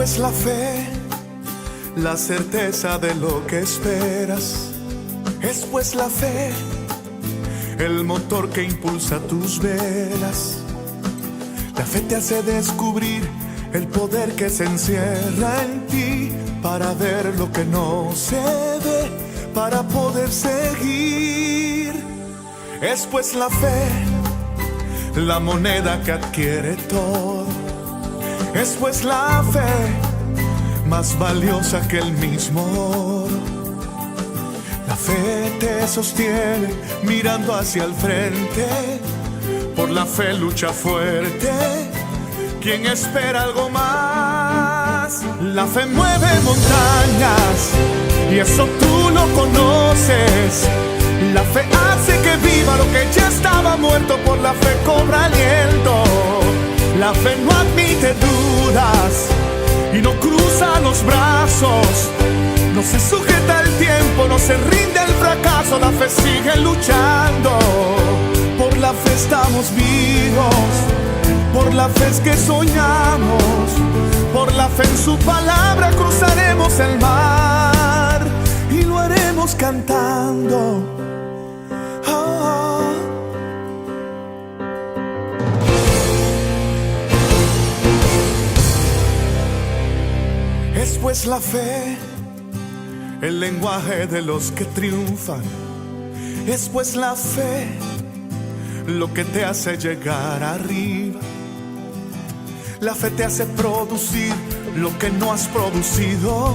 pues la fe, la certeza de lo que esperas. Es pues la fe, el motor que impulsa tus velas. La fe te hace descubrir el poder que se encierra en ti, para ver lo que no se ve, para poder seguir. Es pues la fe, la moneda que adquiere todo. Es pues la fe, más valiosa que el mismo oro. La fe te sostiene mirando hacia el frente. Por la fe lucha fuerte quien espera algo más. La fe mueve montañas y eso tú lo conoces. La fe hace que viva lo que ya estaba muerto. Por la fe cobra aliento. La fe no admite dudas y no cruza los brazos. No se sujeta al tiempo, no se rinde al fracaso. La fe sigue luchando. Por la fe estamos vivos. Por la fe es que soñamos. Por la fe en su palabra cruzaremos el mar y lo haremos cantando. Oh. Es pues la fe, el lenguaje de los que triunfan. Es pues la fe, lo que te hace llegar arriba. La fe te hace producir lo que no has producido.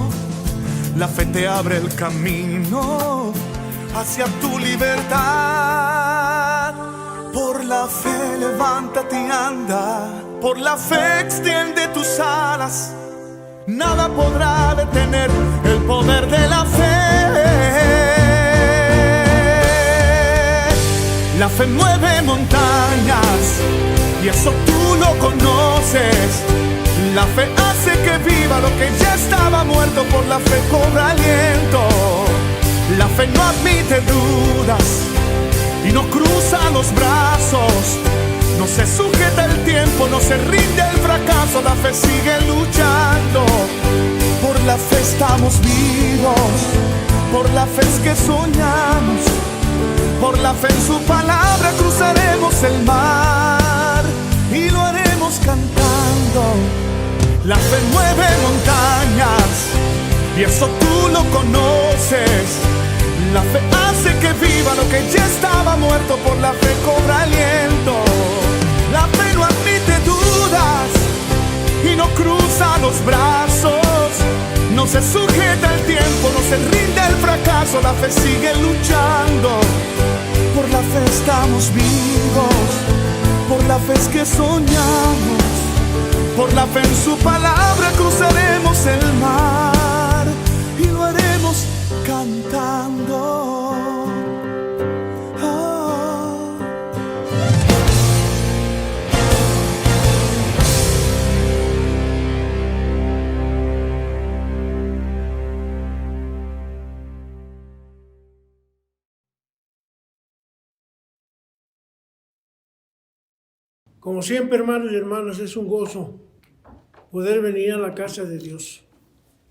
La fe te abre el camino hacia tu libertad. Por la fe levántate y anda. Por la fe extiende tus alas. Nada podrá detener el poder de la fe. La fe mueve montañas y eso tú lo conoces. La fe hace que viva lo que ya estaba muerto. Por la fe cobra aliento. La fe no admite dudas y no cruza los brazos. No se sujeta el tiempo, no se rinde el fracaso. La fe sigue luchando. Por la fe estamos vivos. Por la fe es que soñamos. Por la fe en su palabra cruzaremos el mar y lo haremos cantando. La fe mueve montañas y eso tú lo conoces. La fe hace que viva lo que ya estaba muerto. Por la fe cobra aliento. La fe no admite dudas y no cruza los brazos. No se sujeta al tiempo, no se rinde el fracaso. La fe sigue luchando. Por la fe estamos vivos. Por la fe es que soñamos. Por la fe en su palabra cruzaremos el mar y lo haremos cantando. Como siempre, hermanos y hermanas, es un gozo poder venir a la casa de Dios.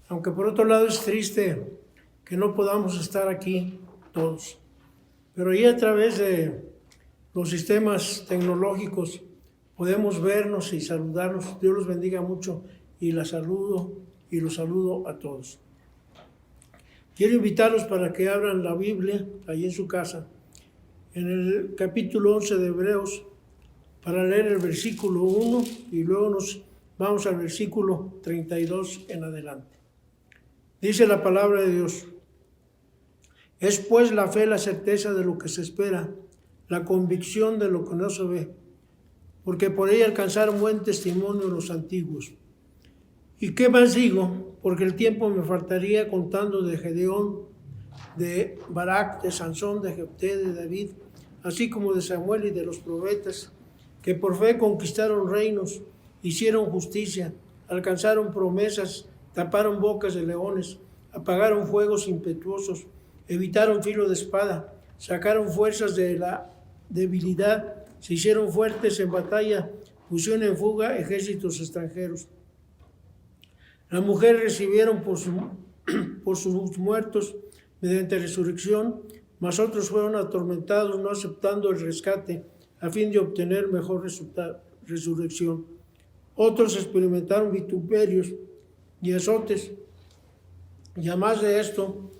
Aunque por otro lado es triste que no podamos estar aquí todos. Pero ahí a través de los sistemas tecnológicos podemos vernos y saludarnos. Dios los bendiga mucho y los saludo a todos. Quiero invitarlos para que abran la Biblia ahí en su casa, en el capítulo 11 de Hebreos, para leer el versículo 1 y luego nos vamos al versículo 32 en adelante. Dice la palabra de Dios: es pues la fe la certeza de lo que se espera, la convicción de lo que no se ve, porque por ella alcanzaron buen testimonio los antiguos. ¿Y qué más digo? Porque el tiempo me faltaría contando de Gedeón, de Barak, de Sansón, de Jefté, de David, así como de Samuel y de los profetas, que por fe conquistaron reinos, hicieron justicia, alcanzaron promesas, taparon bocas de leones, apagaron fuegos impetuosos, evitaron filo de espada, sacaron fuerzas de la debilidad, se hicieron fuertes en batalla, pusieron en fuga ejércitos extranjeros. Las mujeres recibieron por sus muertos mediante resurrección, mas otros fueron atormentados no aceptando el rescate a fin de obtener mejor resurrección. Otros experimentaron vituperios y azotes, y además de esto,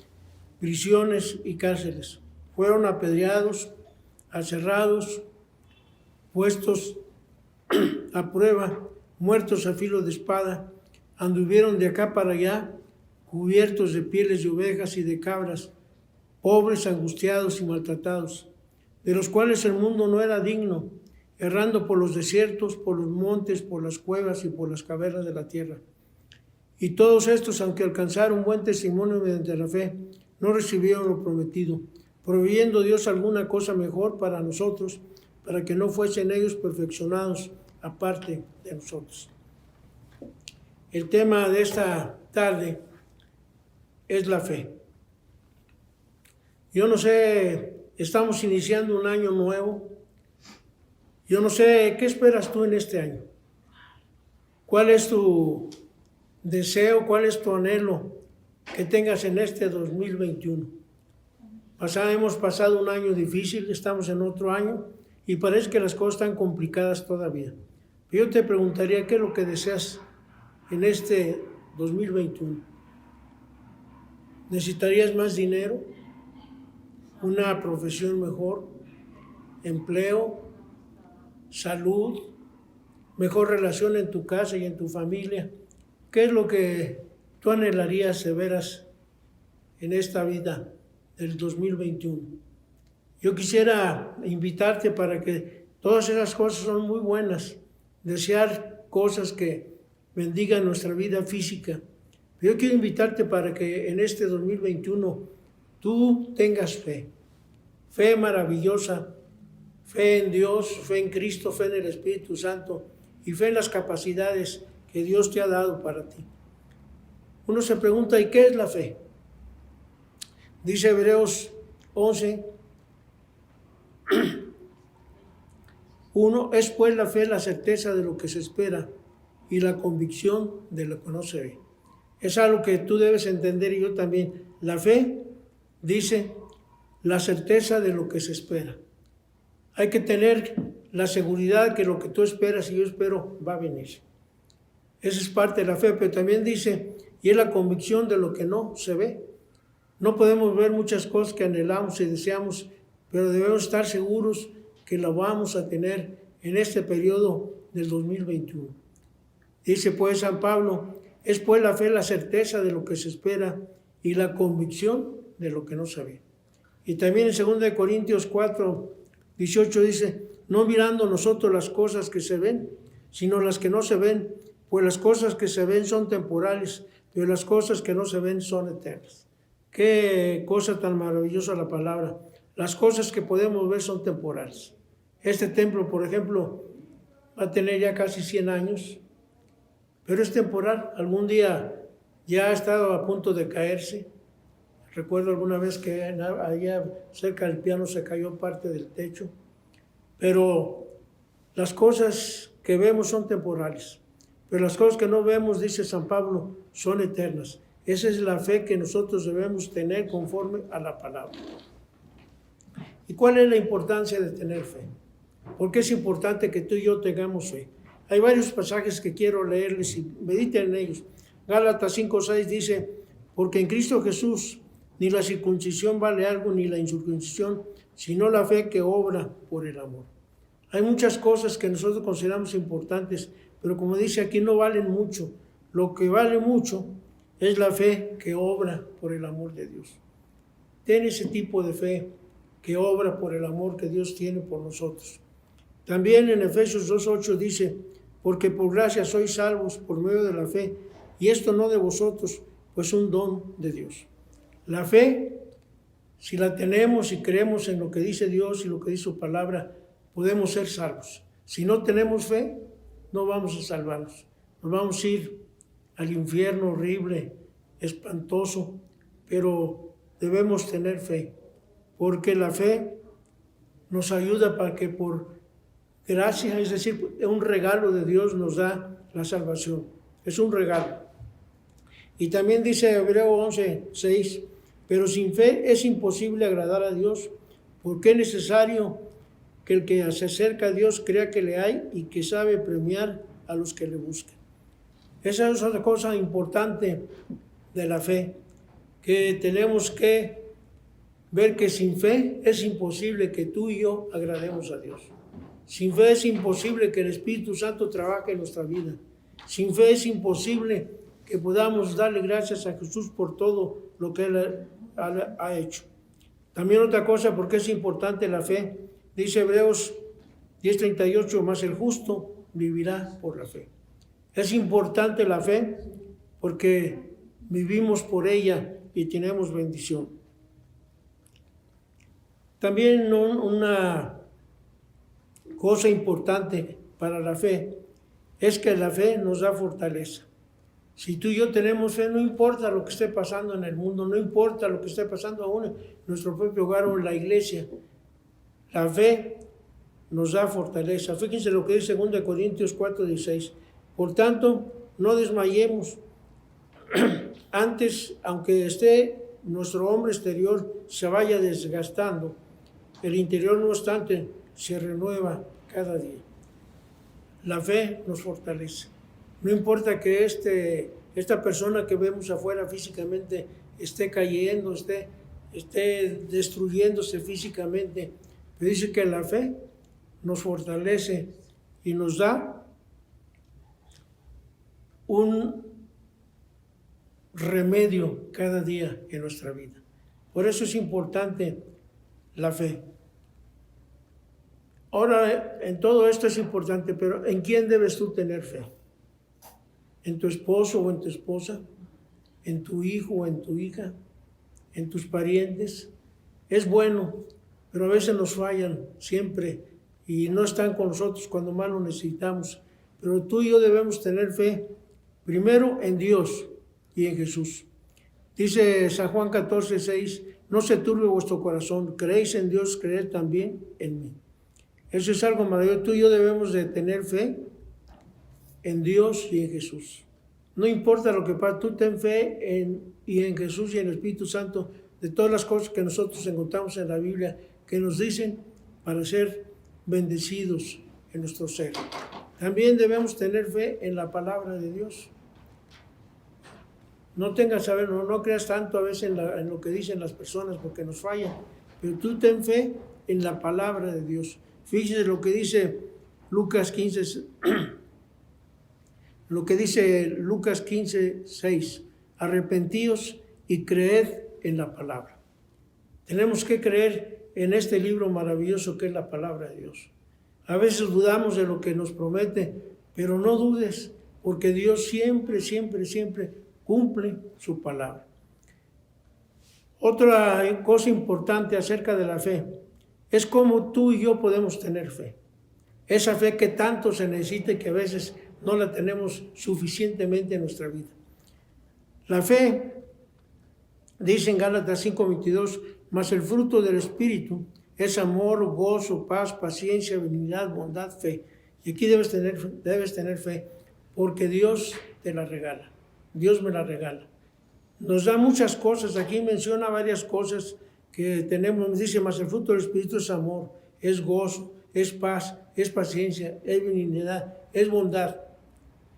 prisiones y cárceles. Fueron apedreados, aserrados, puestos a prueba, muertos a filo de espada, anduvieron de acá para allá, cubiertos de pieles de ovejas y de cabras, pobres, angustiados y maltratados, de los cuales el mundo no era digno, errando por los desiertos, por los montes, por las cuevas y por las cavernas de la tierra. Y todos estos, aunque alcanzaron buen testimonio mediante la fe, no recibieron lo prometido, proveyendo Dios alguna cosa mejor para nosotros, para que no fuesen ellos perfeccionados aparte de nosotros. El tema de esta tarde es la fe. Yo no sé, estamos iniciando un año nuevo. Yo no sé, ¿qué esperas tú en este año? ¿Cuál es tu deseo, cuál es tu anhelo que tengas en este 2021? Hemos pasado un año difícil, estamos en otro año y parece que las cosas están complicadas todavía. Yo te preguntaría, ¿qué es lo que deseas en este 2021? ¿Necesitarías más dinero? ¿Una profesión mejor? ¿Empleo? ¿Salud? ¿Mejor relación en tu casa y en tu familia? ¿Qué es lo que tú anhelarías de veras en esta vida del 2021? Yo quisiera invitarte para que todas esas cosas son muy buenas, desear cosas que bendigan nuestra vida física. Yo quiero invitarte para que en este 2021 tú tengas fe, fe maravillosa, fe en Dios, fe en Cristo, fe en el Espíritu Santo y fe en las capacidades que Dios te ha dado para ti. Uno se pregunta, ¿y qué es la fe? Dice Hebreos 11, 1, es pues la fe la certeza de lo que se espera y la convicción de lo que no se ve. Es algo que tú debes entender y yo también. La fe dice la certeza de lo que se espera. Hay que tener la seguridad que lo que tú esperas y yo espero va a venir. Esa es parte de la fe, pero también dice, y es la convicción de lo que no se ve. No podemos ver muchas cosas que anhelamos y deseamos, pero debemos estar seguros que la vamos a tener en este periodo del 2021. Dice pues San Pablo, es pues la fe la certeza de lo que se espera y la convicción de lo que no se ve. Y también en 2 Corintios 4, 18 dice, no mirando nosotros las cosas que se ven, sino las que no se ven, pues las cosas que se ven son temporales, pero las cosas que no se ven son eternas. Qué cosa tan maravillosa la palabra. Las cosas que podemos ver son temporales. Este templo, por ejemplo, va a tener ya casi 100 años, pero es temporal. Algún día ya ha estado a punto de caerse. Recuerdo alguna vez que allá cerca del piano se cayó parte del techo. Pero las cosas que vemos son temporales. Pero las cosas que no vemos, dice San Pablo, son eternas. Esa es la fe que nosotros debemos tener conforme a la palabra. ¿Y cuál es la importancia de tener fe? ¿Por qué es importante que tú y yo tengamos fe? Hay varios pasajes que quiero leerles y mediten en ellos. Gálatas 5:6 dice, porque en Cristo Jesús ni la circuncisión vale algo ni la incircuncisión, sino la fe que obra por el amor. Hay muchas cosas que nosotros consideramos importantes, pero como dice aquí, no valen mucho. Lo que vale mucho es la fe que obra por el amor de Dios. Ten ese tipo de fe que obra por el amor que Dios tiene por nosotros. También en Efesios 2:8 dice, porque por gracia sois salvos por medio de la fe, y esto no de vosotros, pues un don de Dios. La fe, si la tenemos y creemos en lo que dice Dios y lo que dice su palabra, podemos ser salvos. Si no tenemos fe, no vamos a salvarnos. Nos vamos a ir al infierno horrible, espantoso, pero debemos tener fe, porque la fe nos ayuda para que por gracia, es decir, un regalo de Dios nos da la salvación. Es un regalo. Y también dice Hebreo 11:6, pero sin fe es imposible agradar a Dios, porque es necesario que el que se acerca a Dios crea que le hay y que sabe premiar a los que le buscan. Esa es otra cosa importante de la fe, que tenemos que ver que sin fe es imposible que tú y yo agrademos a Dios. Sin fe es imposible que el Espíritu Santo trabaje en nuestra vida. Sin fe es imposible que podamos darle gracias a Jesús por todo lo que Él ha hecho. También otra cosa, porque es importante la fe, dice Hebreos 10:38, más el justo vivirá por la fe. Es importante la fe porque vivimos por ella y tenemos bendición. También una cosa importante para la fe es que la fe nos da fortaleza. Si tú y yo tenemos fe, no importa lo que esté pasando en el mundo, no importa lo que esté pasando aún en nuestro propio hogar o en la iglesia, la fe nos da fortaleza. Fíjense lo que dice 2 Corintios 4:16. Por tanto, no desmayemos. Antes, aunque nuestro hombre exterior se vaya desgastando, el interior, no obstante, se renueva cada día. La fe nos fortalece. No importa que esta persona que vemos afuera físicamente esté cayendo, esté destruyéndose físicamente, pero dice que la fe nos fortalece y nos da un remedio cada día en nuestra vida. Por eso es importante la fe. Ahora, en todo esto es importante, pero ¿en quién debes tú tener fe? ¿En tu esposo o en tu esposa? ¿En tu hijo o en tu hija? ¿En tus parientes? Es bueno, pero a veces nos fallan siempre y no están con nosotros cuando más lo necesitamos. Pero tú y yo debemos tener fe primero en Dios y en Jesús. Dice San Juan 14:6, no se turbe vuestro corazón, creéis en Dios, creed también en mí. Eso es algo maravilloso. Tú y yo debemos de tener fe en Dios y en Jesús. No importa lo que pase, tú ten fe en Jesús y en el Espíritu Santo, de todas las cosas que nosotros encontramos en la Biblia, que nos dicen para ser bendecidos en nuestro ser. También debemos tener fe en la palabra de Dios. No creas tanto a veces en lo que dicen las personas porque nos fallan, pero tú ten fe en la palabra de Dios. Fíjese lo que dice Lucas 15:6. Arrepentíos y creed en la palabra. Tenemos que creer en este libro maravilloso que es la palabra de Dios. A veces dudamos de lo que nos promete, pero no dudes, porque Dios siempre, siempre, siempre cumple su palabra. Otra cosa importante acerca de la fe es cómo tú y yo podemos tener fe. Esa fe que tanto se necesita y que a veces no la tenemos suficientemente en nuestra vida. La fe, dice en Gálatas 5:22, mas el fruto del Espíritu es amor, gozo, paz, paciencia, benignidad, bondad, fe. Y aquí debes tener fe, porque Dios te la regala. Dios me la regala. Nos da muchas cosas. Aquí menciona varias cosas que tenemos. Dice, mas el fruto del Espíritu es amor, es gozo, es paz, es paciencia, es benignidad, es bondad.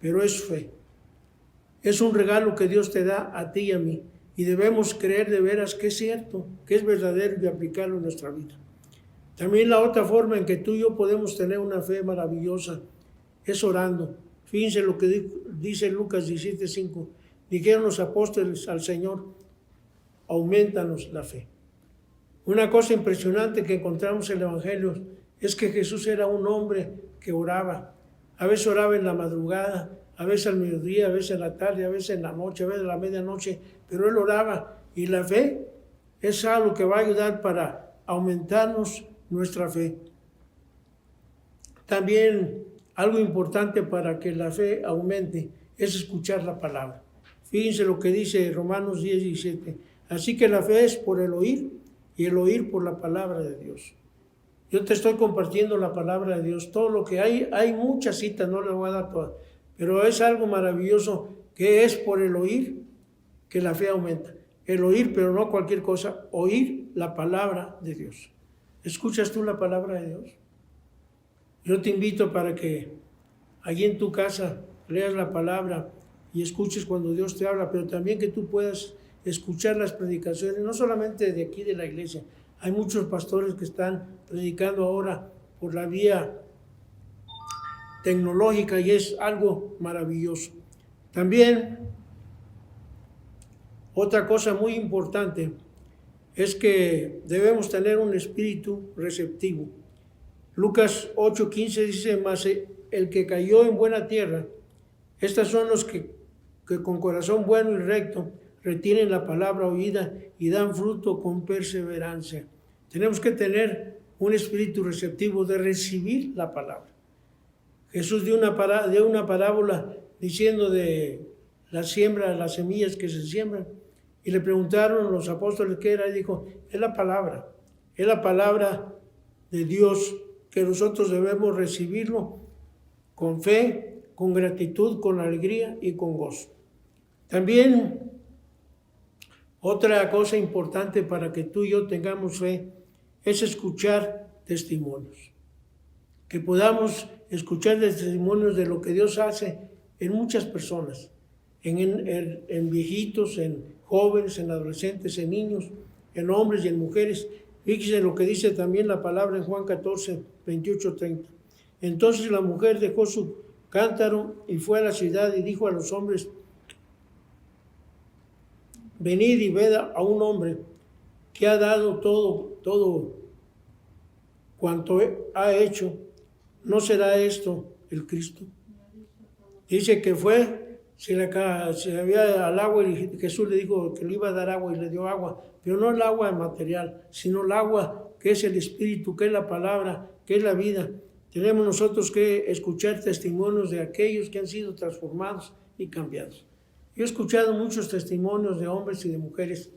Pero es fe. Es un regalo que Dios te da a ti y a mí. Y debemos creer de veras que es cierto, que es verdadero y aplicarlo en nuestra vida. También la otra forma en que tú y yo podemos tener una fe maravillosa es orando. Fíjense lo que dice Lucas 17:5. Dijeron los apóstoles al Señor, aumentanos la fe. Una cosa impresionante que encontramos en el Evangelio es que Jesús era un hombre que oraba. A veces oraba en la madrugada, a veces al mediodía, a veces en la tarde, a veces en la noche, a veces a la medianoche, pero él oraba. Y la fe es algo que va a ayudar para aumentarnos nuestra fe. También algo importante para que la fe aumente es escuchar la palabra. Fíjense lo que dice Romanos 10:17. Así que la fe es por el oír y el oír por la palabra de Dios. Yo te estoy compartiendo la palabra de Dios. Todo lo que hay muchas citas, no le voy a dar todas, pero es algo maravilloso que es por el oír que la fe aumenta. El oír, pero no cualquier cosa, oír la palabra de Dios. ¿Escuchas tú la palabra de Dios? Yo te invito para que allí en tu casa leas la palabra y escuches cuando Dios te habla, pero también que tú puedas escuchar las predicaciones, no solamente de aquí de la iglesia. Hay muchos pastores que están predicando ahora por la vía tecnológica y es algo maravilloso. También otra cosa muy importante es que debemos tener un espíritu receptivo. Lucas 8:15 dice, mas el que cayó en buena tierra, estos son los que con corazón bueno y recto retienen la palabra oída y dan fruto con perseverancia. Tenemos que tener un espíritu receptivo de recibir la palabra. Jesús dio una parábola diciendo de la siembra, las semillas que se siembran, y le preguntaron a los apóstoles qué era, y dijo, es la palabra de Dios, que nosotros debemos recibirlo con fe, con gratitud, con alegría y con gozo. También otra cosa importante para que tú y yo tengamos fe es escuchar testimonios. Que podamos escuchar testimonios de lo que Dios hace en muchas personas, en viejitos, en jóvenes, en adolescentes, en niños, en hombres y en mujeres. Fíjese lo que dice también la palabra en Juan 14, 28, 30. Entonces la mujer dejó su cántaro y fue a la ciudad y dijo a los hombres, venid y ved a un hombre que ha dado todo cuanto ha hecho. ¿No será esto el Cristo? Dice que fue, se había al agua y Jesús le dijo que le iba a dar agua y le dio agua, pero no el agua material, sino el agua que es el Espíritu, que es la palabra, que es la vida. Tenemos nosotros que escuchar testimonios de aquellos que han sido transformados y cambiados. Yo he escuchado muchos testimonios de hombres y de mujeres,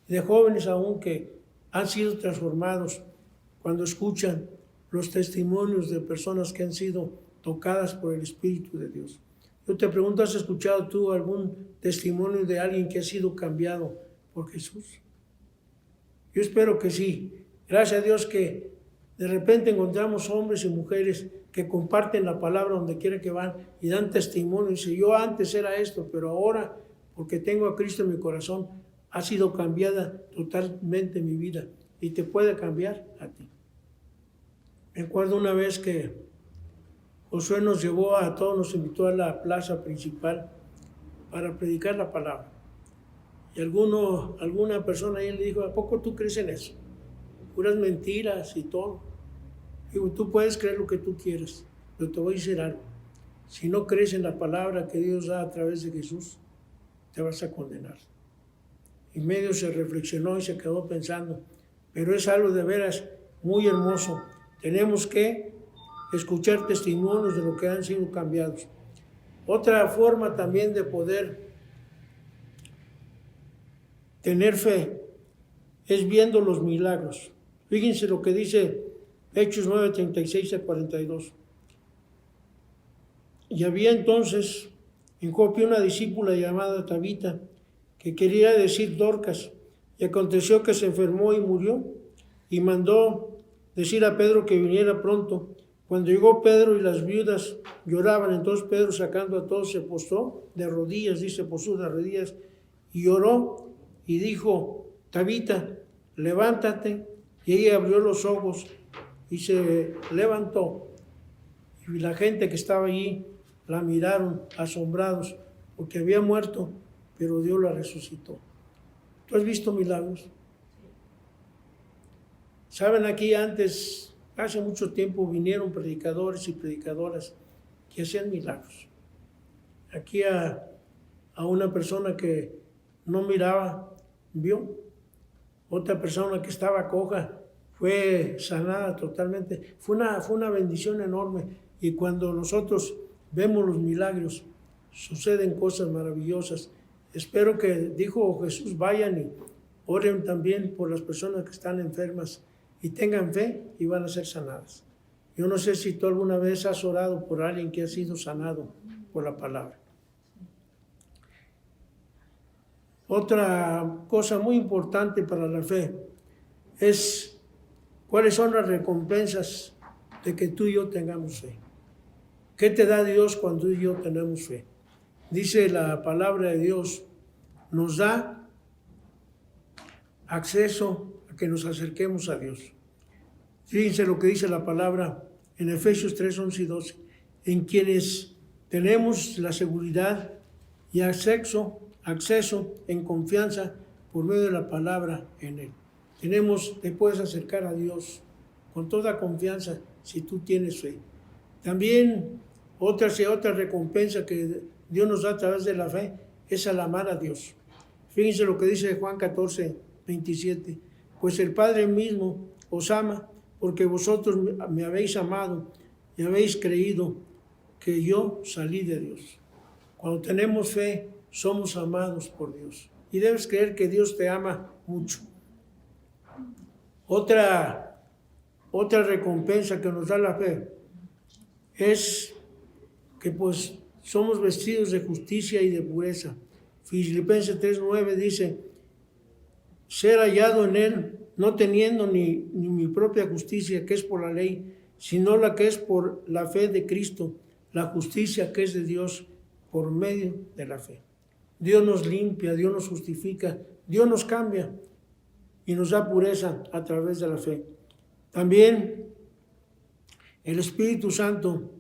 de jóvenes aún que han sido transformados cuando escuchan los testimonios de personas que han sido tocadas por el Espíritu de Dios. Yo te pregunto, ¿has escuchado tú algún testimonio de alguien que ha sido cambiado por Jesús? Yo espero que sí. Gracias a Dios que de repente encontramos hombres y mujeres que comparten la palabra donde quiera que van y dan testimonio. Y dice, yo antes era esto, pero ahora, porque tengo a Cristo en mi corazón, ha sido cambiada totalmente mi vida y te puede cambiar a ti. Recuerdo una vez que Josué nos llevó a todos, nos invitó a la plaza principal para predicar la palabra. Y alguna persona ahí le dijo, ¿a poco tú crees en eso? Puras mentiras y todo. Digo, tú puedes creer lo que tú quieras, pero te voy a decir algo. Si no crees en la palabra que Dios da a través de Jesús, te vas a condenar. Y medio se reflexionó y se quedó pensando, pero es algo de veras muy hermoso. Tenemos que escuchar testimonios de lo que han sido cambiados. Otra forma también de poder tener fe es viendo los milagros. Fíjense lo que dice Hechos 9, 36 a 42. Y había entonces en Jope una discípula llamada Tabita, que quería decir Dorcas, y aconteció que se enfermó y murió, y mandó decir a Pedro que viniera pronto. Cuando llegó Pedro y las viudas lloraban, entonces Pedro, sacando a todos, se postró de rodillas, posó de rodillas, y oró, y dijo, Tabita, levántate, y ella abrió los ojos, y se levantó, y la gente que estaba allí la miraron asombrados, porque había muerto, pero Dios la resucitó. ¿Tú has visto milagros? Saben, aquí antes, hace mucho tiempo, vinieron predicadores y predicadoras que hacían milagros. Aquí a una persona que no miraba, vio. Otra persona que estaba coja fue sanada totalmente. Fue una bendición enorme. Y cuando nosotros vemos los milagros, suceden cosas maravillosas. Espero que, dijo Jesús, vayan y oren también por las personas que están enfermas y tengan fe y van a ser sanadas. Yo no sé si tú alguna vez has orado por alguien que ha sido sanado por la palabra. Otra cosa muy importante para la fe es cuáles son las recompensas de que tú y yo tengamos fe. ¿Qué te da Dios cuando tú y yo tenemos fe? Dice la palabra de Dios, nos da acceso a que nos acerquemos a Dios. Fíjense lo que dice la palabra en Efesios 3, 11 y 12, en quienes tenemos la seguridad y acceso en confianza por medio de la palabra en Él. Te puedes acercar a Dios con toda confianza si tú tienes fe. También otra recompensa que Dios nos da a través de la fe es al amar a Dios. Fíjense lo que dice Juan 14, 27. Pues el Padre mismo os ama porque vosotros me habéis amado y habéis creído que yo salí de Dios. Cuando tenemos fe, somos amados por Dios. Y debes creer que Dios te ama mucho. Otra recompensa que nos da la fe es que pues somos vestidos de justicia y de pureza. Filipenses 3:9 dice, ser hallado en Él, no teniendo ni mi propia justicia, que es por la ley, sino la que es por la fe de Cristo, la justicia que es de Dios por medio de la fe. Dios nos limpia, Dios nos justifica, Dios nos cambia y nos da pureza a través de la fe. También el Espíritu Santo,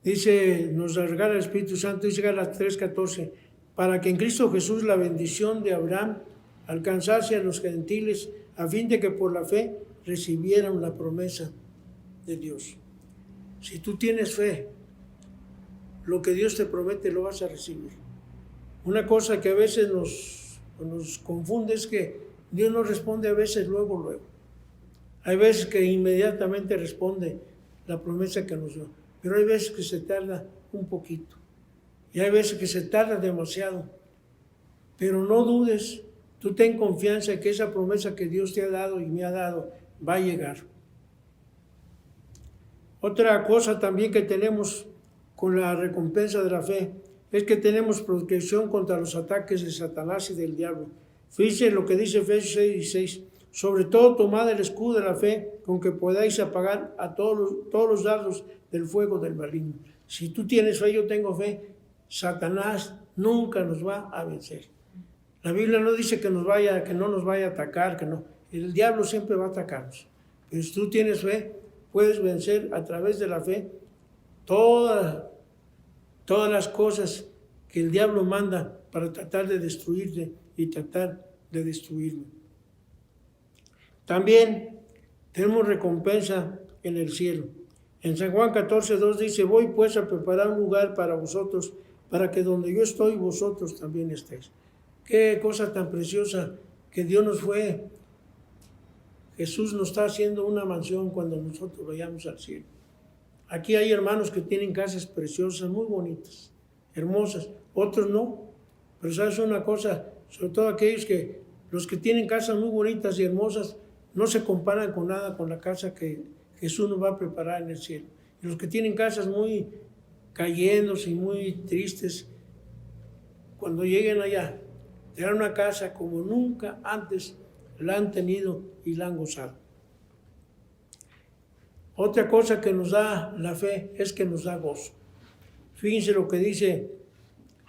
nos regala el Espíritu Santo, dice Gálatas 3:14, para que en Cristo Jesús la bendición de Abraham alcanzase a los gentiles, a fin de que por la fe recibieran la promesa de Dios. Si tú tienes fe, lo que Dios te promete lo vas a recibir. Una cosa que a veces nos confunde es que Dios no responde a veces luego. Hay veces que inmediatamente responde la promesa que nos dio, pero hay veces que se tarda un poquito y hay veces que se tarda demasiado. Pero no dudes, tú ten confianza en que esa promesa que Dios te ha dado y me ha dado va a llegar. Otra cosa también que tenemos con la recompensa de la fe es que tenemos protección contra los ataques de Satanás y del diablo. Fíjense lo que dice Efesios 6:16. Sobre todo tomad el escudo de la fe con que podáis apagar a todos los dardos del fuego del maligno. Si tú tienes fe, yo tengo fe, Satanás nunca nos va a vencer. La Biblia no dice que no nos vaya a atacar, que no. El diablo siempre va a atacarnos. Pero si tú tienes fe, puedes vencer a través de la fe todas las cosas que el diablo manda para tratar de destruirte y tratar de destruirme. También tenemos recompensa en el cielo. En San Juan 14:2 dice, voy pues a preparar un lugar para vosotros, para que donde yo estoy, vosotros también estéis. Qué cosa tan preciosa que Dios nos fue. Jesús nos está haciendo una mansión cuando nosotros vayamos al cielo. Aquí hay hermanos que tienen casas preciosas, muy bonitas, hermosas. Otros no. Pero sabes una cosa, sobre todo los que tienen casas muy bonitas y hermosas, no se comparan con nada con la casa que Jesús nos va a preparar en el cielo. Y los que tienen casas muy cayéndose y muy tristes, cuando lleguen allá, tendrán una casa como nunca antes la han tenido y la han gozado. Otra cosa que nos da la fe es que nos da gozo. Fíjense lo que dice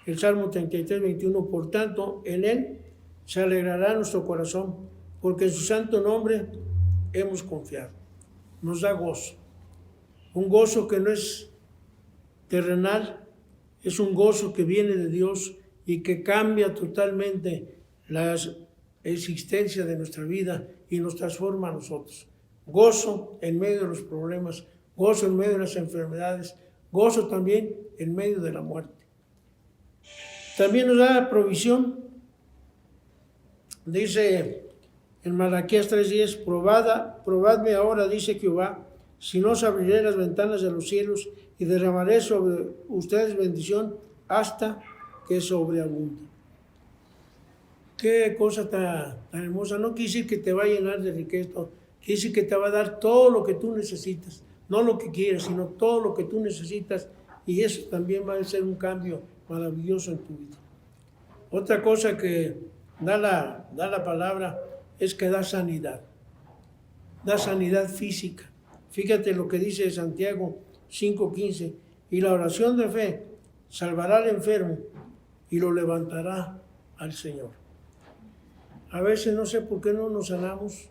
el Salmo 33:21. Por tanto, en Él se alegrará nuestro corazón, porque en su santo nombre hemos confiado. Nos da gozo. Un gozo que no es terrenal, es un gozo que viene de Dios y que cambia totalmente la existencia de nuestra vida y nos transforma a nosotros. Gozo en medio de los problemas, gozo en medio de las enfermedades, gozo también en medio de la muerte. También nos da provisión. Dice en Malaquías 3:10, probadme ahora, dice Jehová, si no os abriré las ventanas de los cielos y derramaré sobre ustedes bendición hasta que sobreabunde. Qué cosa tan hermosa. No quiere decir que te va a llenar de riqueza, quiere decir que te va a dar todo lo que tú necesitas, no lo que quieres, sino todo lo que tú necesitas, y eso también va a ser un cambio maravilloso en tu vida. Otra cosa que da la palabra es que da sanidad física. Fíjate lo que dice Santiago 5:15, y la oración de fe salvará al enfermo y lo levantará al Señor. A veces no sé por qué no nos sanamos,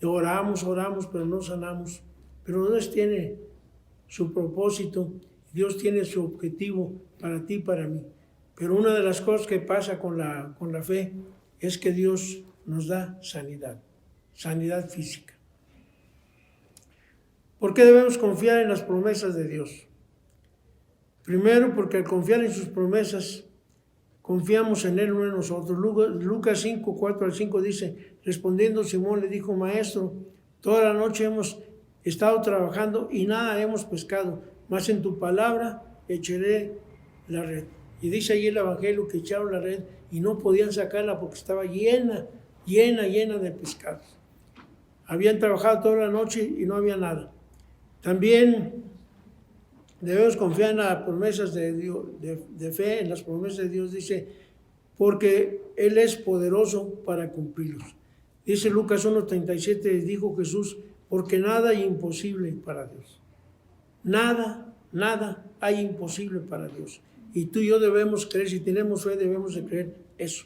oramos, pero no sanamos, pero Dios tiene su propósito, Dios tiene su objetivo para ti y para mí. Pero una de las cosas que pasa con la fe es que Dios nos da sanidad física. ¿Por qué debemos confiar en las promesas de Dios? Primero, porque al confiar en sus promesas, confiamos en Él, no en nosotros. Lucas 5, 4-5 dice, respondiendo Simón le dijo, Maestro, toda la noche hemos estado trabajando y nada hemos pescado, mas en tu palabra echaré la red. Y dice ahí el Evangelio que echaron la red y no podían sacarla porque estaba llena de pescados. Habían trabajado toda la noche y no había nada. También debemos confiar en las promesas de Dios, de fe, en las promesas de Dios, dice, porque Él es poderoso para cumplirlos. Dice Lucas 1:37, dijo Jesús, porque nada hay imposible para Dios. Nada hay imposible para Dios. Y tú y yo debemos creer, si tenemos fe, debemos de creer eso.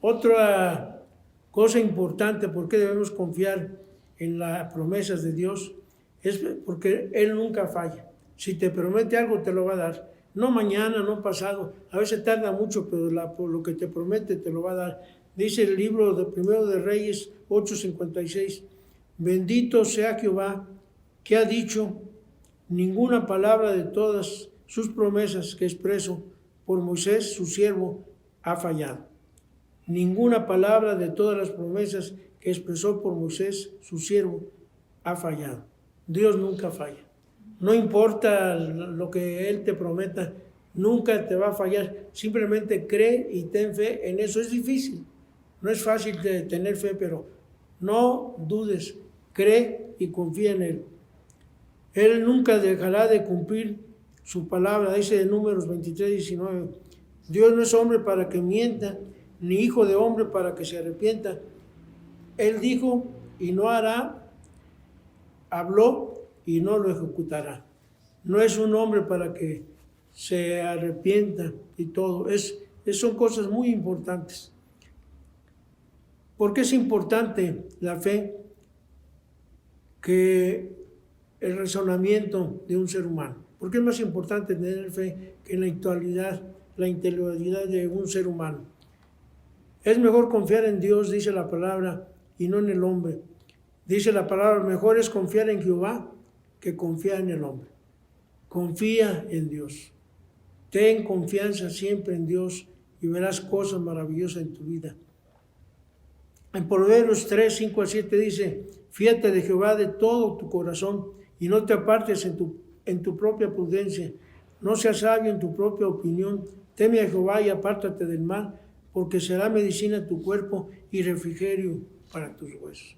Otra cosa importante, ¿por qué debemos confiar en las promesas de Dios? Es porque Él nunca falla. Si te promete algo, te lo va a dar. No mañana, no pasado. A veces tarda mucho, pero por lo que te promete, te lo va a dar. Dice el libro de Primero de Reyes 8:56. Bendito sea Jehová, que ha dicho, ninguna palabra de todas sus promesas que expresó por Moisés, su siervo, ha fallado. Ninguna palabra de todas las promesas que expresó por Moisés, su siervo, ha fallado. Dios nunca falla. No importa lo que Él te prometa, nunca te va a fallar. Simplemente cree y ten fe en eso. Es difícil, no es fácil de tener fe, pero no dudes, cree y confía en Él. Él nunca dejará de cumplir su palabra, dice en Números 23:19. Dios no es hombre para que mienta, ni hijo de hombre para que se arrepienta. Él dijo y no hará, habló y no lo ejecutará. No es un hombre para que se arrepienta y todo. Son cosas muy importantes. ¿Por qué es importante la fe? Que el razonamiento de un ser humano. ¿Por qué es más importante tener fe que la intelectualidad de un ser humano? Es mejor confiar en Dios, dice la palabra, y no en el hombre. Dice la palabra, mejor es confiar en Jehová que confiar en el hombre. Confía en Dios. Ten confianza siempre en Dios y verás cosas maravillosas en tu vida. En Proverbios 3:5-7 dice, fíate de Jehová de todo tu corazón y no te apartes en tu propia prudencia. No seas sabio en tu propia opinión. Teme a Jehová y apártate del mal, porque será medicina a tu cuerpo y refrigerio para tus huesos.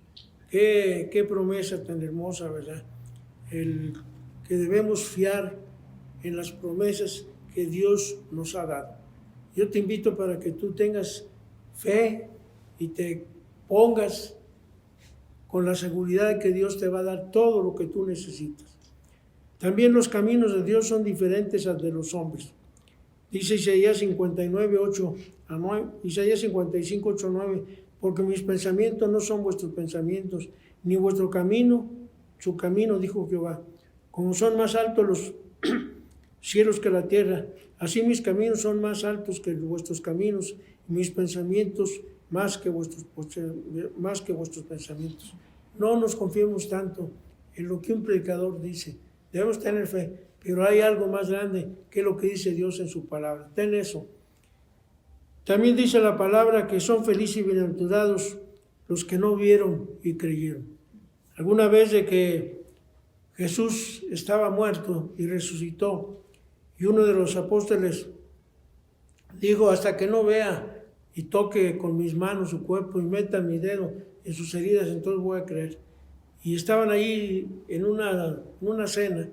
Qué promesa tan hermosa, ¿verdad? El que debemos fiar en las promesas que Dios nos ha dado. Yo te invito para que tú tengas fe y te pongas con la seguridad de que Dios te va a dar todo lo que tú necesitas. También los caminos de Dios son diferentes a los de los hombres. Dice Isaías 55:8-9, porque mis pensamientos no son vuestros pensamientos, ni vuestro camino, su camino, dijo Jehová. Como son más altos los cielos que la tierra, así mis caminos son más altos que vuestros caminos, y mis pensamientos más que vuestros pensamientos. No nos confiemos tanto en lo que un predicador dice. Debemos tener fe, pero hay algo más grande que lo que dice Dios en su palabra. Ten eso. También dice la palabra que son felices y bienaventurados los que no vieron y creyeron. Alguna vez de que Jesús estaba muerto y resucitó, y uno de los apóstoles dijo, hasta que no vea y toque con mis manos su cuerpo y meta mi dedo en sus heridas, entonces voy a creer. Y estaban ahí en una cena,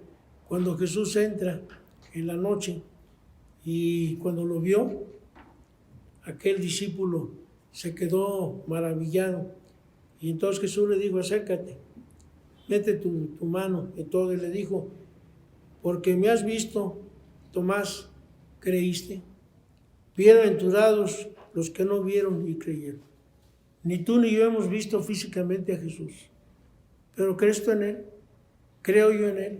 cuando Jesús entra en la noche, y cuando lo vio, aquel discípulo se quedó maravillado. Y entonces Jesús le dijo, acércate, mete tu mano en todo. Y le dijo, porque me has visto, Tomás, creíste. Bienaventurados los que no vieron y creyeron. Ni tú ni yo hemos visto físicamente a Jesús, pero ¿crees tú en Él? Creo yo en Él.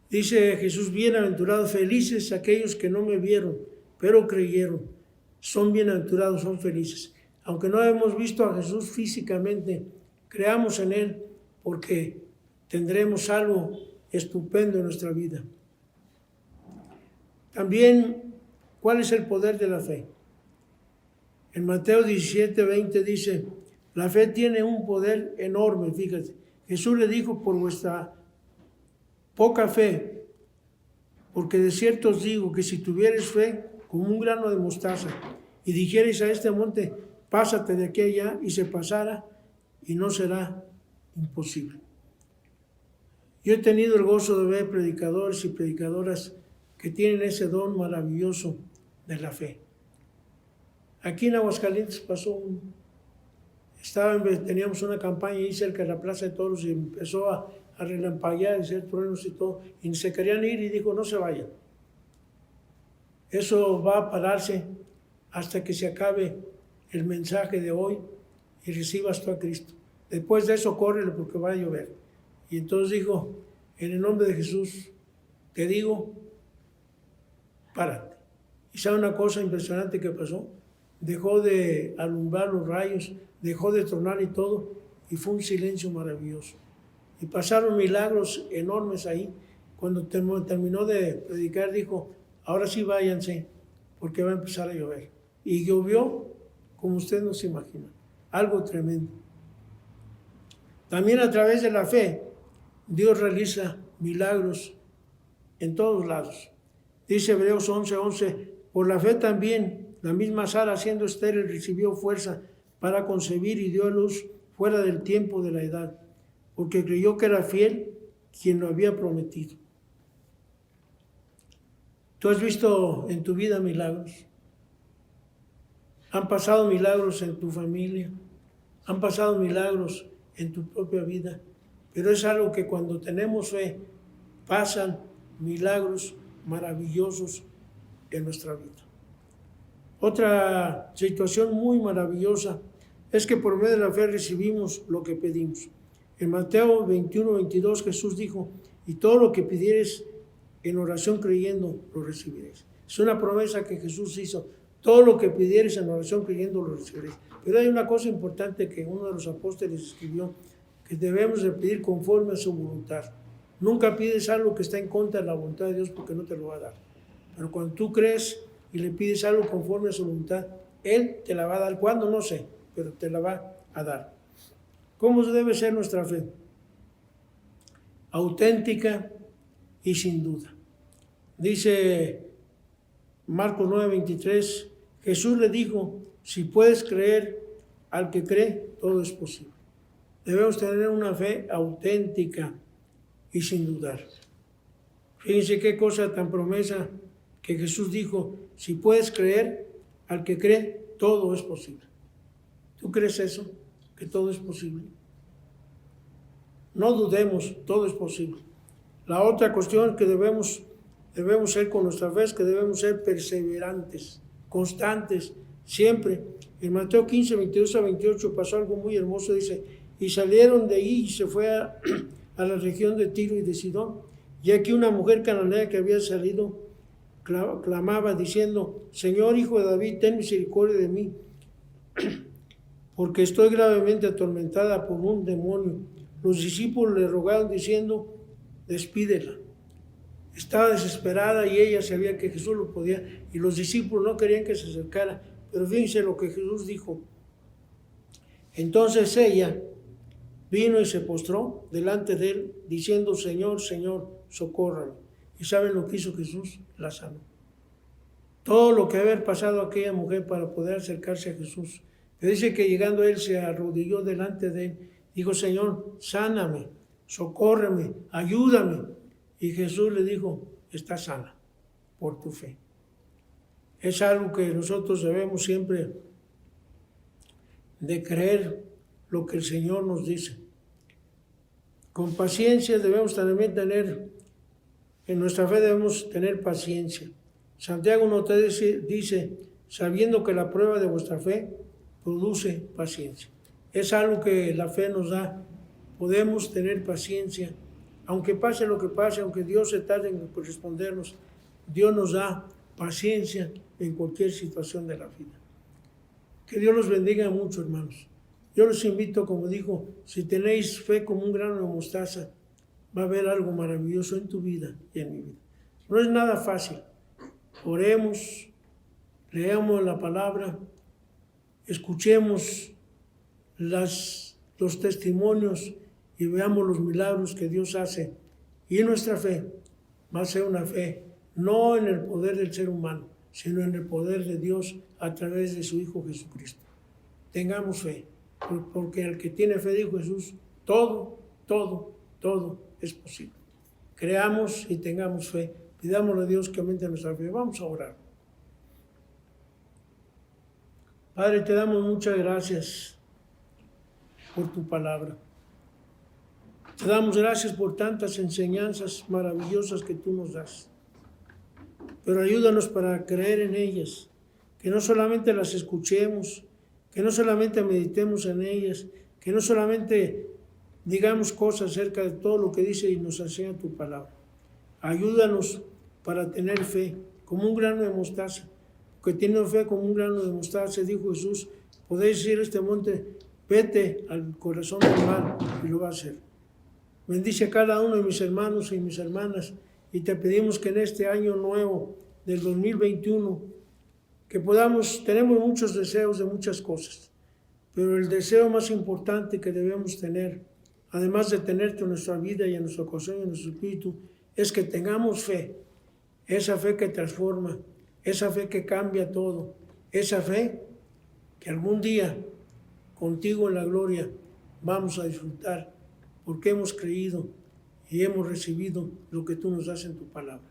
Dice Jesús, bienaventurados, felices aquellos que no me vieron, pero creyeron. Son bienaventurados, son felices. Aunque no hemos visto a Jesús físicamente, creamos en Él porque tendremos algo estupendo en nuestra vida. También, ¿cuál es el poder de la fe? En Mateo 17:20 dice, la fe tiene un poder enorme, fíjate. Jesús le dijo, por vuestra poca fe, porque de cierto os digo que si tuvierais fe como un grano de mostaza y dijerais a este monte, pásate de aquí allá, y se pasara, y no será imposible. Yo he tenido el gozo de ver predicadores y predicadoras que tienen ese don maravilloso de la fe. Aquí en Aguascalientes teníamos una campaña ahí cerca de la Plaza de Toros y empezó a relampaguear y hacer truenos y todo, y se querían ir y dijo, no se vayan. Eso va a pararse hasta que se acabe el mensaje de hoy y recibas tú a Cristo. Después de eso, córrele porque va a llover. Y entonces dijo, en el nombre de Jesús, te digo, párate. ¿Y sabe una cosa impresionante que pasó? Dejó de alumbrar los rayos, dejó de tronar y todo, y fue un silencio maravilloso. Y pasaron milagros enormes ahí. Cuando terminó de predicar, dijo, ahora sí váyanse, porque va a empezar a llover. Y llovió como usted no se imagina, algo tremendo. También a través de la fe, Dios realiza milagros en todos lados. Dice Hebreos 11:11, por la fe también, la misma Sara, siendo estéril, recibió fuerza para concebir y dio a luz fuera del tiempo de la edad, porque creyó que era fiel quien lo había prometido. ¿Tú has visto en tu vida milagros? Han pasado milagros en tu familia, han pasado milagros en tu propia vida, pero es algo que cuando tenemos fe, pasan milagros maravillosos en nuestra vida. Otra situación muy maravillosa es que por medio de la fe recibimos lo que pedimos. En Mateo 21:22 Jesús dijo, y todo lo que pidieres en oración creyendo, lo recibiréis. Es una promesa que Jesús hizo. Todo lo que pidieres en oración creyendo, lo recibiréis. Pero hay una cosa importante que uno de los apóstoles escribió, que debemos de pedir conforme a su voluntad. Nunca pides algo que está en contra de la voluntad de Dios porque no te lo va a dar. Pero cuando tú crees y le pides algo conforme a su voluntad, Él te la va a dar. ¿Cuándo? No sé, pero te la va a dar. ¿Cómo debe ser nuestra fe? Auténtica y sin duda. Dice Marcos 9:23, Jesús le dijo, si puedes creer al que cree, todo es posible. Debemos tener una fe auténtica y sin dudar. Fíjense qué cosa tan promesa que Jesús dijo, si puedes creer al que cree, todo es posible. ¿Tú crees eso? Que todo es posible. No dudemos, todo es posible. La otra cuestión que debemos ser con nuestra fe es que debemos ser perseverantes, constantes, siempre. En Mateo 15:22-28 pasó algo muy hermoso, dice, y salieron de ahí y se fue a la región de Tiro y de Sidón. Y aquí una mujer cananea que había salido clamaba diciendo, Señor, Hijo de David, ten misericordia de mí, porque estoy gravemente atormentada por un demonio. Los discípulos le rogaron diciendo, despídela. Estaba desesperada y ella sabía que Jesús lo podía y los discípulos no querían que se acercara. Pero fíjense lo que Jesús dijo. Entonces ella vino y se postró delante de él diciendo, Señor, Señor, socórrame. ¿Y saben lo que hizo Jesús? La sanó. Todo lo que había pasado a aquella mujer para poder acercarse a Jesús. Pero dice que llegando a él se arrodilló delante de él. Dijo, Señor, sáname, socórreme, ayúdame. Y Jesús le dijo, está sana por tu fe. Es algo que nosotros debemos siempre de creer lo que el Señor nos dice. Con paciencia debemos también tener, en nuestra fe debemos tener paciencia. Santiago nos dice, sabiendo que la prueba de vuestra fe produce paciencia. Es algo que la fe nos da. Podemos tener paciencia. Aunque pase lo que pase, aunque Dios se tarde en respondernos, Dios nos da paciencia en cualquier situación de la vida. Que Dios los bendiga mucho, hermanos. Yo los invito, como dijo, si tenéis fe como un grano de mostaza, va a haber algo maravilloso en tu vida y en mi vida. No es nada fácil. Oremos, leamos la palabra, escuchemos los testimonios y veamos los milagros que Dios hace. Y nuestra fe va a ser una fe no en el poder del ser humano, sino en el poder de Dios a través de su Hijo Jesucristo. Tengamos fe, porque el que tiene fe, dijo Jesús, todo es posible. Creamos y tengamos fe. Pidámosle a Dios que aumente nuestra fe. Vamos a orar. Padre, te damos muchas gracias por tu palabra. Te damos gracias por tantas enseñanzas maravillosas que tú nos das. Pero ayúdanos para creer en ellas, que no solamente las escuchemos, que no solamente meditemos en ellas, que no solamente digamos cosas acerca de todo lo que dice y nos enseña tu palabra. Ayúdanos para tener fe, como un grano de mostaza, porque teniendo fe como un grano de mostaza, dijo Jesús, podéis decir a este monte, vete al corazón del mar, y lo va a hacer. Bendice a cada uno de mis hermanos y mis hermanas, y te pedimos que en este año nuevo del 2021, que tenemos muchos deseos de muchas cosas, pero el deseo más importante que debemos tener, además de tenerte en nuestra vida y en nuestro corazón y en nuestro espíritu, es que tengamos fe, esa fe que transforma, esa fe que cambia todo, esa fe que algún día contigo en la gloria vamos a disfrutar, porque hemos creído y hemos recibido lo que tú nos das en tu palabra.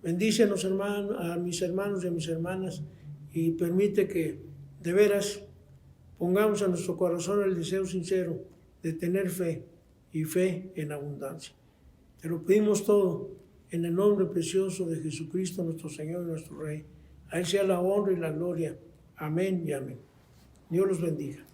Bendícenos, hermanos, a mis hermanos y a mis hermanas, y permite que de veras pongamos a nuestro corazón el deseo sincero de tener fe y fe en abundancia. Te lo pedimos todo en el nombre precioso de Jesucristo, nuestro Señor y nuestro Rey. A Él sea la honra y la gloria. Amén y amén. Dios los bendiga.